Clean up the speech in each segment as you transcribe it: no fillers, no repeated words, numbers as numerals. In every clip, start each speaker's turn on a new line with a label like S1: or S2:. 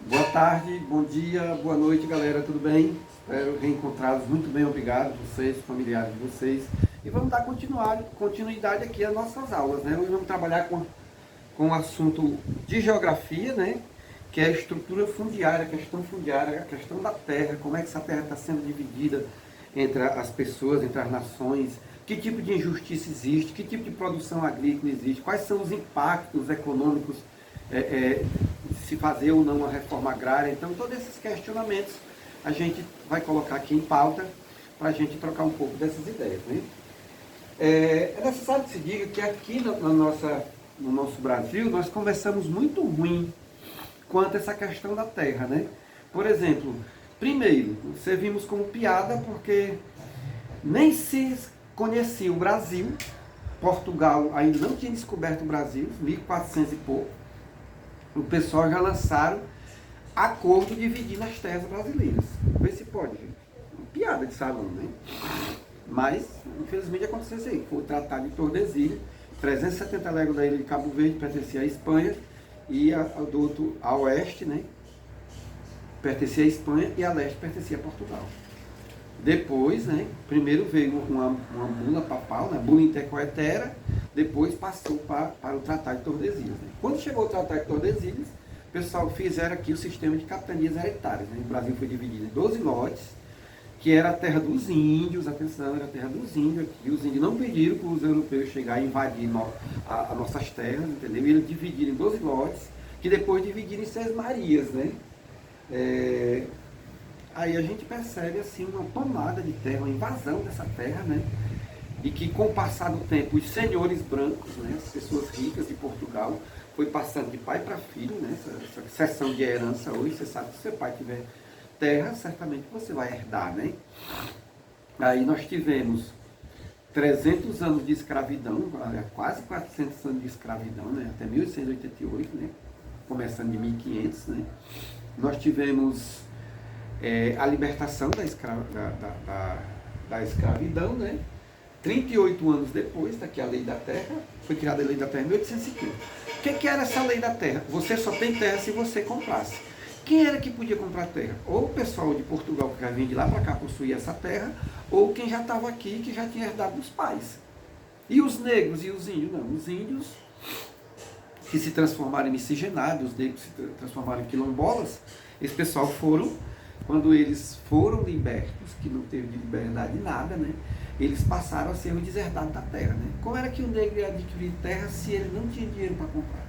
S1: Boa tarde, bom dia, boa noite, galera, tudo bem? Espero reencontrá-los muito bem, obrigado, vocês, familiares de vocês. E vamos dar continuidade aqui às nossas aulas, né? Hoje vamos trabalhar com o assunto de geografia, né? Que é a estrutura fundiária, a questão fundiária, a questão da terra, como é que essa terra está sendo dividida entre as pessoas, entre as nações, que tipo de injustiça existe, que tipo de produção agrícola existe, quais são os impactos econômicos de se fazer ou não uma reforma agrária. Então, todos esses questionamentos a gente vai colocar aqui em pauta para a gente trocar um pouco dessas ideias. Né? É necessário que se diga que aqui no nosso Brasil nós começamos muito ruim quanto a essa questão da terra. Né? Por exemplo, primeiro, servimos como piada porque nem se conhecia o Brasil, Portugal ainda não tinha descoberto o Brasil, 1400 e pouco. O pessoal já lançaram acordo dividindo as terras brasileiras. Vê se pode, gente. Uma piada de salão, né? Mas, infelizmente, aconteceu isso aí. Foi o Tratado de Tordesilhas, 370 léguas da ilha de Cabo Verde pertencia à Espanha, e do outro a oeste, né? Pertencia à Espanha, e a leste pertencia a Portugal. Depois, né, primeiro veio uma bula papal, né, bula intercoetera, depois passou para o Tratado de Tordesilhas. Né. Quando chegou o Tratado de Tordesilhas, o pessoal fizeram aqui o sistema de capitanias hereditárias. Né. O Brasil foi dividido em 12 lotes, que era a terra dos índios, atenção, era a terra dos índios aqui. Os índios não pediram para os europeus chegar e invadir as nossas terras, entendeu? Eles dividiram em 12 lotes, que depois dividiram em 6 marias, né? Aí a gente percebe assim uma tomada de terra, uma invasão dessa terra, né? E que com o passar do tempo os senhores brancos, né, as pessoas ricas de Portugal, foi passando de pai para filho, né? Essa sucessão de herança hoje, você sabe que se seu pai tiver terra, certamente você vai herdar, né? Aí nós tivemos 300 anos de escravidão, quase 400 anos de escravidão, né? Até 1888, né? Começando de 1500, né? Nós tivemos a libertação da escravidão, né? 38 anos depois, está aqui a Lei da Terra, foi criada a Lei da Terra em 1850. O que era essa Lei da Terra? Você só tem terra se você comprasse. Quem era que podia comprar terra? Ou o pessoal de Portugal que já vinha de lá para cá possuía essa terra, ou quem já estava aqui que já tinha herdado dos pais. E os negros e os índios? Não, os índios que se transformaram em miscigenados, os negros se transformaram em quilombolas, esse pessoal quando eles foram libertos, que não teve de liberdade nada, né? Eles passaram a ser o deserdado da terra, né? Como era que o negro ia adquirir terra se ele não tinha dinheiro para comprar?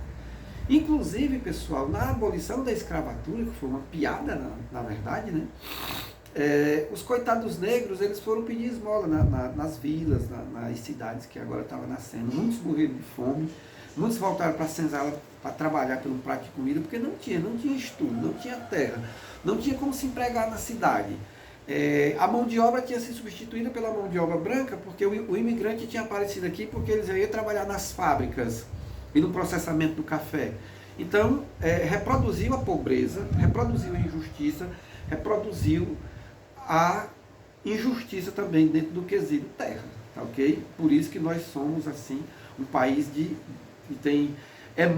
S1: Inclusive, pessoal, na abolição da escravatura, que foi uma piada, na verdade, né? Os coitados negros, eles foram pedir esmola nas vilas, nas cidades que agora estavam nascendo. Muitos morreram de fome, muitos voltaram para a senzala para trabalhar pelo prato de comida, porque não tinha estudo, não tinha terra, não tinha como se empregar na cidade. A mão de obra tinha sido substituída pela mão de obra branca, porque o imigrante tinha aparecido aqui porque eles iam trabalhar nas fábricas e no processamento do café. Então, reproduziu a pobreza, reproduziu a injustiça, reproduziu a injustiça também dentro do quesito terra, tá ok? Por isso que nós somos, assim, um país que tem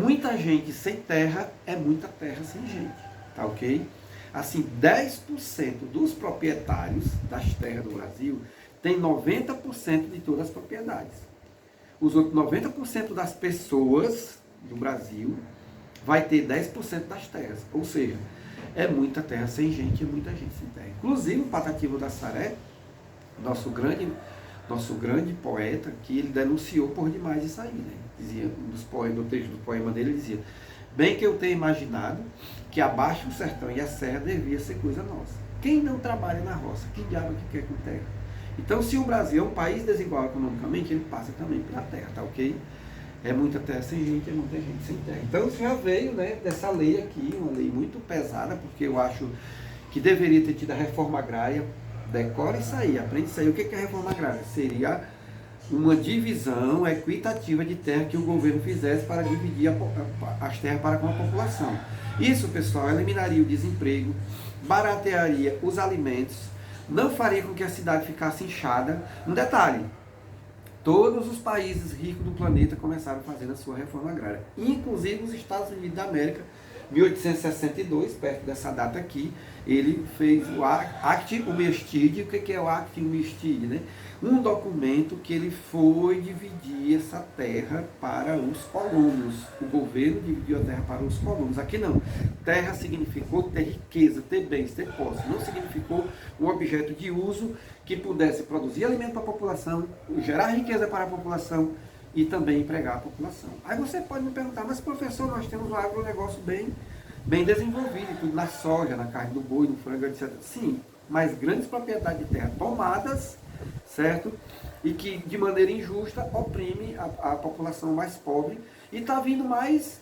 S1: muita gente sem terra, é muita terra sem gente, tá ok? Assim, 10% dos proprietários das terras do Brasil tem 90% de todas as propriedades. Os outros 90% das pessoas do Brasil vai ter 10% das terras, ou seja, é muita terra sem gente, é muita gente sem terra. Inclusive o Patativa da Saré, nosso grande poeta, que ele denunciou por demais isso aí, né? Dizia, no texto do poema dele, ele dizia: bem que eu tenho imaginado que abaixo o sertão e a serra devia ser coisa nossa. Quem não trabalha na roça, que diabo que quer com terra? Então, se o Brasil é um país desigual economicamente, ele passa também pela terra, tá ok? É muita terra sem gente, é muita gente sem terra. Então, isso já veio, né, dessa lei aqui, uma lei muito pesada, porque eu acho que deveria ter tido a reforma agrária. Decora isso aí, aprende isso aí. O que é a reforma agrária? Seria uma divisão equitativa de terra que o governo fizesse para dividir as terras para com a população. Isso, pessoal, eliminaria o desemprego, baratearia os alimentos, não faria com que a cidade ficasse inchada. Um detalhe: todos os países ricos do planeta começaram fazendo a sua reforma agrária, inclusive os Estados Unidos da América 1862, perto dessa data aqui, ele fez o Act Umestig. O que é o Act Umestig, né? Um documento que ele foi dividir essa terra para os colonos. O governo dividiu a terra para os colonos. Aqui não. Terra significou ter riqueza, ter bens, ter posse. Não significou um objeto de uso que pudesse produzir alimento para a população, gerar riqueza para a população e também empregar a população. Aí você pode me perguntar, mas professor, nós temos um agronegócio bem desenvolvido, tudo na soja, na carne do boi, no frango, etc. Sim, mas grandes propriedades de terra tomadas, certo? E que de maneira injusta oprime a população mais pobre, e está vindo mais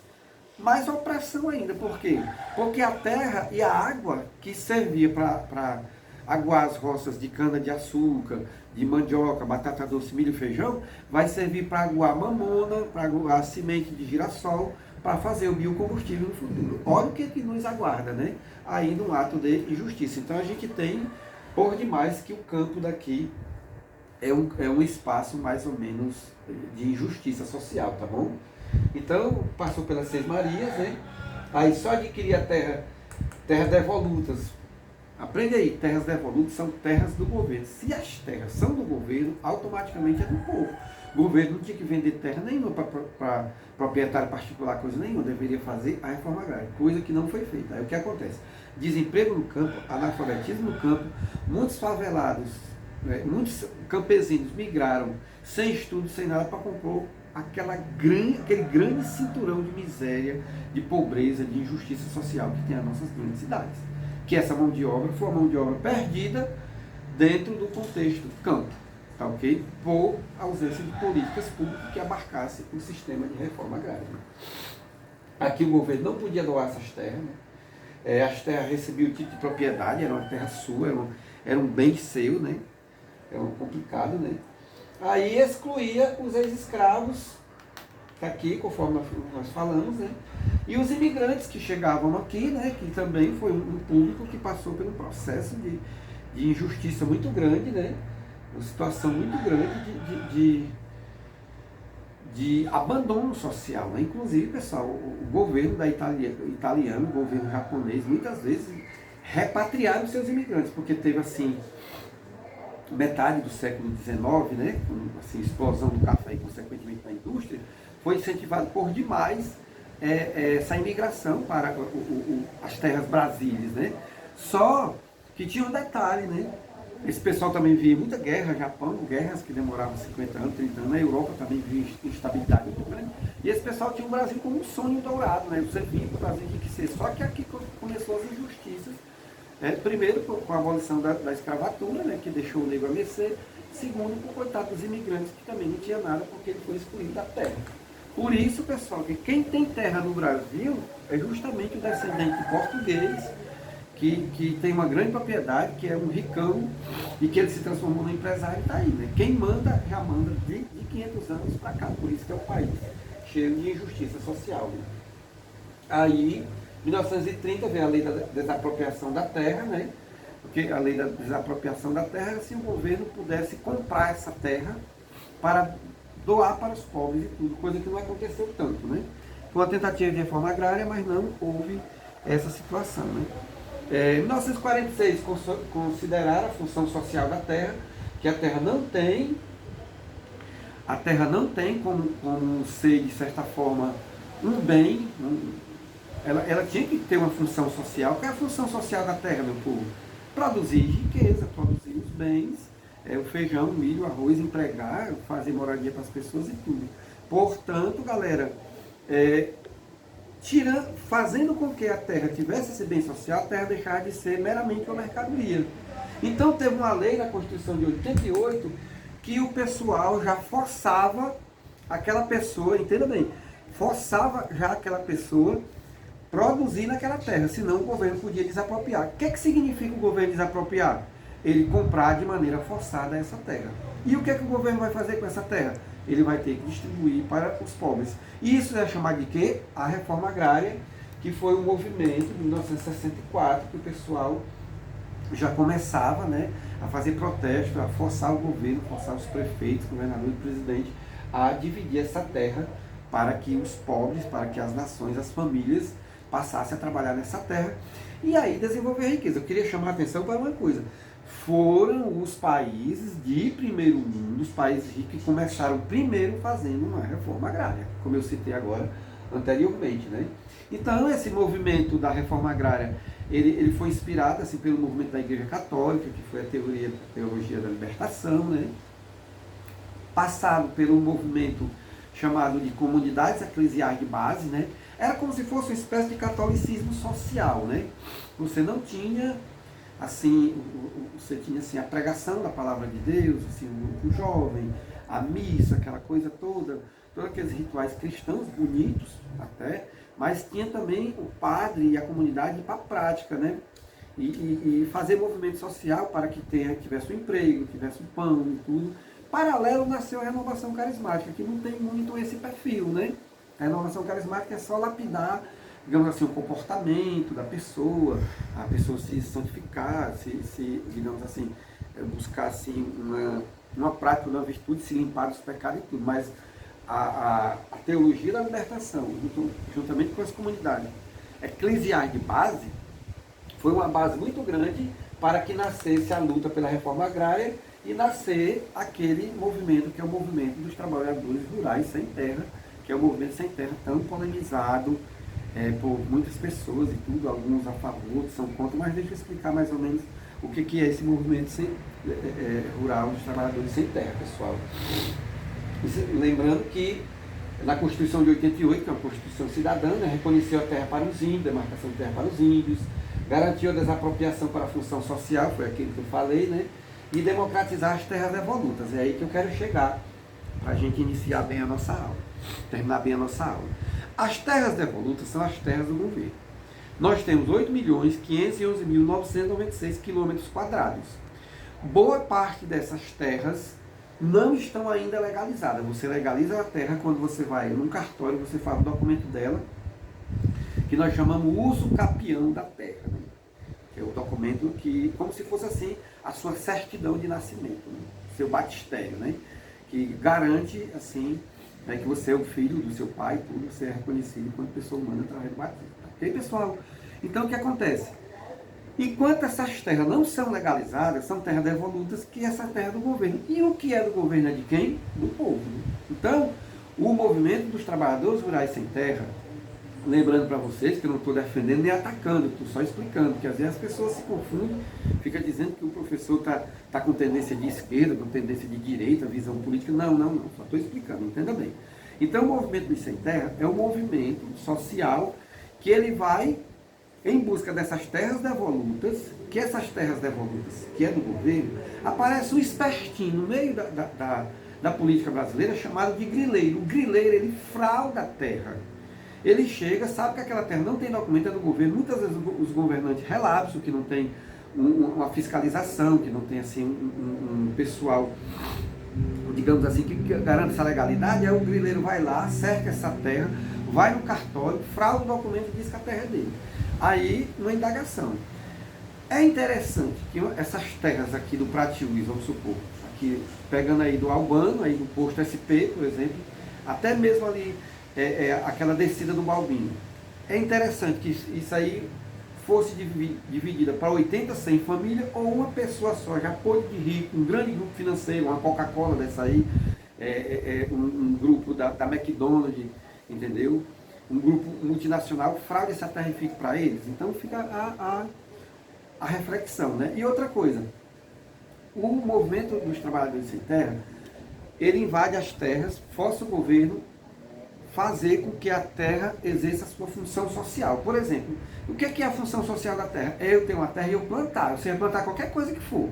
S1: opressão ainda. Por quê? Porque a terra e a água que servia para aguar as roças de cana-de-açúcar, de mandioca, batata doce, milho e feijão, vai servir para aguar mamona, para aguar semente de girassol, para fazer o biocombustível no futuro. Olha o que nos aguarda, né? Aí num ato de injustiça. Então a gente tem, por demais, que o campo daqui é um espaço mais ou menos de injustiça social, tá bom? Então passou pelas Seis Marias, né? Aí só adquirir a terras devolutas. Aprende aí, terras devolutas são terras do governo. Se as terras são do governo, automaticamente é do povo. O governo não tinha que vender terra nenhuma para proprietário particular, coisa nenhuma. Deveria fazer a reforma agrária, coisa que não foi feita. Aí o que acontece? Desemprego no campo, analfabetismo no campo, muitos favelados, muitos campesinos migraram sem estudo, sem nada, para comprar aquele grande cinturão de miséria, de pobreza, de injustiça social que tem as nossas grandes cidades. Que essa mão de obra foi uma mão de obra perdida dentro do contexto campo, tá ok? Por ausência de políticas públicas que abarcasse o sistema de reforma agrária. Aqui o governo não podia doar essas terras, né? As terras recebiam o título de propriedade, era uma terra sua, era um bem seu, né? Era complicado, né? Aí excluía os ex-escravos, aqui, conforme nós falamos, né? E os imigrantes que chegavam aqui, né? Que também foi um público que passou por um processo de injustiça muito grande, né? Uma situação muito grande de abandono social, né? Inclusive, pessoal, o governo italiano, o governo japonês, muitas vezes repatriaram seus imigrantes, porque teve assim metade do século XIX, né, com assim, explosão do café e consequentemente da indústria, foi incentivado por demais essa imigração para as terras brasílias, né? Só que tinha um detalhe, né? Esse pessoal também via muita guerra, Japão, guerras que demoravam 50 anos, 30 anos, na Europa também via instabilidade muito grande, e esse pessoal tinha o Brasil como um sonho dourado, né? Você via o Brasil enriquecer, só que aqui começou as injustiças. Primeiro, com a abolição da escravatura, né, que deixou o negro a mercê. Segundo, com o coitado dos imigrantes, que também não tinha nada, porque ele foi excluído da terra. Por isso, pessoal, que quem tem terra no Brasil é justamente o descendente português, que tem uma grande propriedade, que é um ricão, e que ele se transformou no empresário e está aí, né? Quem manda, já manda de 500 anos para cá. Por isso que é um país cheio de injustiça social, né? Aí, em 1930 veio a lei da desapropriação da terra, né? Porque a lei da desapropriação da terra era se o governo pudesse comprar essa terra para doar para os pobres e tudo, coisa que não aconteceu tanto, né? Foi uma tentativa de reforma agrária, mas não houve essa situação, né? Em 1946, consideraram a função social da terra, que a terra não tem como ser, de certa forma, um bem, ela tinha que ter uma função social. Qual é a função social da terra, meu povo? Produzir riqueza, produzir os bens, o feijão, o milho, o arroz, empregar, fazer moradia para as pessoas e tudo. Portanto, galera, fazendo com que a terra tivesse esse bem social, a terra deixava de ser meramente uma mercadoria. Então teve uma lei na Constituição de 88 que o pessoal já forçava aquela pessoa, entenda bem, forçava já aquela pessoa produzir naquela terra, senão o governo podia desapropriar. O que significa o governo desapropriar? Ele comprar de maneira forçada essa terra. E o que o governo vai fazer com essa terra? Ele vai ter que distribuir para os pobres. E isso é chamado de quê? A reforma agrária, que foi um movimento de 1964, que o pessoal já começava, né, a fazer protesto, a forçar o governo, forçar os prefeitos, governadores e presidente a dividir essa terra para que os pobres, para que as nações, as famílias passasse a trabalhar nessa terra e aí desenvolver a riqueza. Eu queria chamar a atenção para uma coisa. Foram os países de primeiro mundo, os países ricos, que começaram primeiro fazendo uma reforma agrária, como eu citei agora anteriormente, né? Então, esse movimento da reforma agrária, ele foi inspirado assim, pelo movimento da Igreja Católica, que foi a teologia da libertação, né? Passado pelo movimento chamado de comunidades eclesiais de base, né? Era como se fosse uma espécie de catolicismo social, né? Você não tinha assim, você tinha assim, a pregação da palavra de Deus, assim, o jovem, a missa, aquela coisa toda, todos aqueles rituais cristãos bonitos até, mas tinha também o padre e a comunidade para a prática, né? E fazer movimento social para que tivesse um emprego, tivesse um pão e tudo. Paralelo nasceu a renovação carismática, que não tem muito esse perfil, né? A renovação carismática é só lapidar, digamos assim, o comportamento da pessoa, a pessoa se santificar, digamos assim, buscar assim, uma prática, uma virtude, se limpar dos pecados e tudo. Mas a teologia da libertação, juntamente com as comunidades eclesiais de base, foi uma base muito grande para que nascesse a luta pela reforma agrária e nascer aquele movimento que é o movimento dos trabalhadores rurais sem terra, que é o movimento sem terra tão polemizado por muitas pessoas e tudo, alguns a favor, outros são contra, mas deixa eu explicar mais ou menos o que é esse movimento rural dos trabalhadores sem terra, pessoal. Lembrando que na Constituição de 88, que é uma Constituição cidadã, né, reconheceu a terra para os índios, demarcação de terra para os índios, garantiu a desapropriação para a função social, foi aquilo que eu falei, né, e democratizar as terras devolutas. É aí que eu quero chegar, para a gente iniciar bem a nossa aula, terminar bem a nossa aula. As terras devolutas são as terras do governo. Nós temos 8.511.996 quilômetros quadrados. Boa parte dessas terras não estão ainda legalizadas. Você legaliza a terra quando você vai num cartório, você faz o documento dela, que nós chamamos uso capião da terra, né? Que é o documento que, como se fosse assim, a sua certidão de nascimento, né? Seu batistério, né? Que garante, assim, né, que você é o filho do seu pai, tudo, você é reconhecido enquanto pessoa humana através do batismo. Ok, pessoal? Então, o que acontece? Enquanto essas terras não são legalizadas, são terras devolutas, que essa terra é do governo. E o que é do governo é de quem? Do povo. Né? Então, o movimento dos trabalhadores rurais sem terra, lembrando para vocês que eu não estou defendendo nem atacando, estou só explicando, porque às vezes as pessoas se confundem, fica dizendo que o professor está com tendência de esquerda, com tendência de direita, visão política. Não, só estou explicando, entenda bem. Então, o movimento dos sem terra é um movimento social que ele vai em busca dessas terras devolutas, que essas terras devolutas, que é do governo, aparece um espertinho no meio da política brasileira chamado de grileiro. O grileiro, ele frauda a terra. Ele chega, sabe que aquela terra não tem documento, é do governo. Muitas vezes os governantes relapsam, que não tem uma fiscalização, que não tem assim, um pessoal, digamos assim, que garante essa legalidade. Aí o grileiro vai lá, cerca essa terra, vai no cartório, frauda o documento e diz que a terra é dele. Aí, uma indagação. É interessante que essas terras aqui do Pratiús, vamos supor, aqui pegando aí do Albano, aí do posto SP, por exemplo, até mesmo ali aquela descida do Balbino. É interessante que isso aí fosse dividida para 80, 100 famílias, ou uma pessoa só, já pôde de rico, um grande grupo financeiro, uma Coca-Cola dessa aí, um grupo da McDonald's, entendeu? Um grupo multinacional fraude essa terra e fica para eles. Então fica a reflexão, né? E outra coisa, o movimento dos trabalhadores sem terra, ele invade as terras, força o governo fazer com que a terra exerça a sua função social. Por exemplo, o que é a função social da terra? É eu ter uma terra e eu plantar. Eu sei plantar qualquer coisa que for.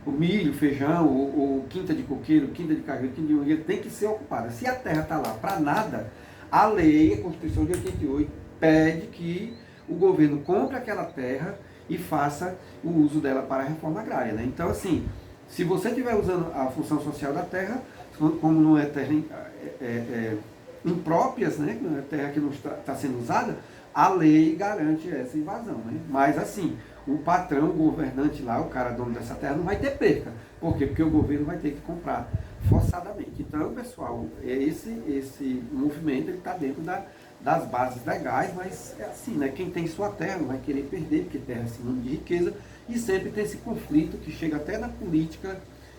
S1: O milho, feijão, ou quinta de coqueiro, quinta de carreiro, quinta de mangueira, tem que ser ocupada. Se a terra está lá para nada, a lei, a Constituição de 88, pede que o governo compre aquela terra e faça o uso dela para a reforma agrária. Né? Então, assim, se você estiver usando a função social da terra, como não é terra impróprias, né? Terra que não está sendo usada, a lei garante essa invasão. Né? Mas, assim, o patrão, o governante lá, o cara dono dessa terra, não vai ter perca. Por quê? Porque o governo vai ter que comprar forçadamente. Então, pessoal, esse movimento está dentro da das bases legais, mas é assim, né? Quem tem sua terra não vai querer perder, porque terra é sinônimo de riqueza, e sempre tem esse conflito que chega até na política,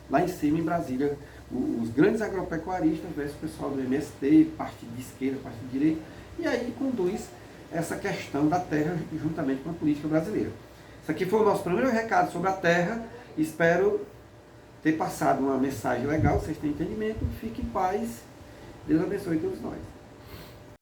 S1: lá em cima em Brasília, os grandes agropecuaristas versus o pessoal do MST, parte de esquerda, parte de direita, e aí conduz essa questão da terra juntamente com a política brasileira. Isso aqui foi o nosso primeiro recado sobre a terra. Espero ter passado uma mensagem legal, vocês têm entendimento. Fiquem em paz. Deus abençoe todos nós.